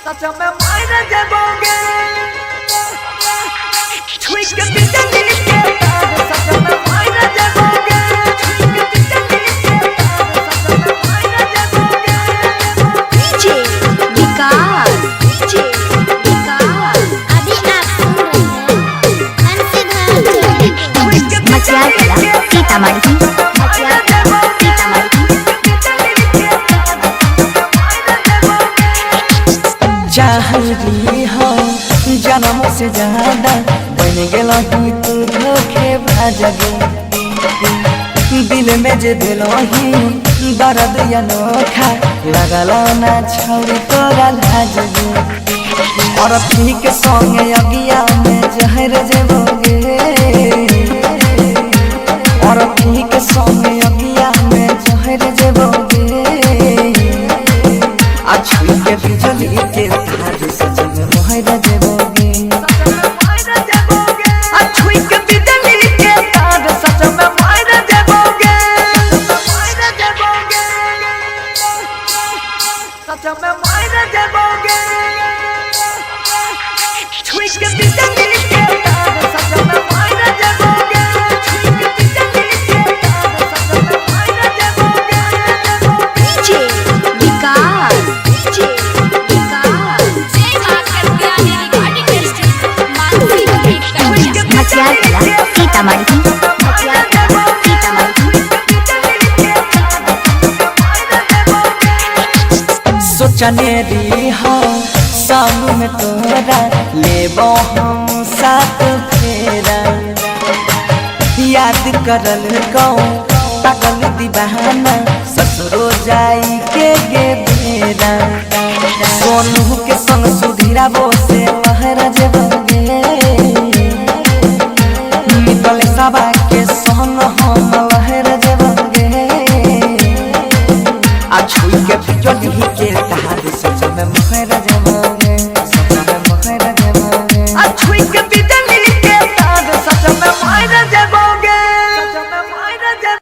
सच में मायने देबोगे छुई के बिजली के तार सच में मायने देबोगे छुई के बिजली के तार सच में मायने देबोगे डीजे विकास अभी आप सुन रहे हैं सिद्धार्थ मचिया कला सीतामढ़ी मचिया कला सीतामढ़ी चाहली हो जन्म से ज्यादा बन गेलो ही तू धोखेबाज दिल में जे दिलो ही दर्द अनोखा लगलो ना छौरी तोरा लाज और ठीक संगे अगिया में जहर जेबोगे और ठीक संगे अगिया में जहर जेबोगे छुई के बिजली के तार सच में मोहरा देबोगे छुई के बिजली के तार सच में मोहरा देबोगे सच में मोहरा देबोगे छुई के बिजली के तार सच में मोहरा देबोगे छुई के बिजली के तार सच में मोहरा देबोगे डीजे विकास मचिया कला सीतामढ़ी मचिया कला सीतामढ़ी सोचने री हो सामू में तोरा लेबो हम साथ फेरा याद करल गौ पागल दीवाना ससुरो जाई के गे बेरा सोनू के संग सुधीरा बो से लहरा जेबोगे मितल सबा के संग हम लहरा जेबोगे छुई के बिजली के तार सच में मोहरा जेबोगे सच में मोहरा जेबोगे छुई के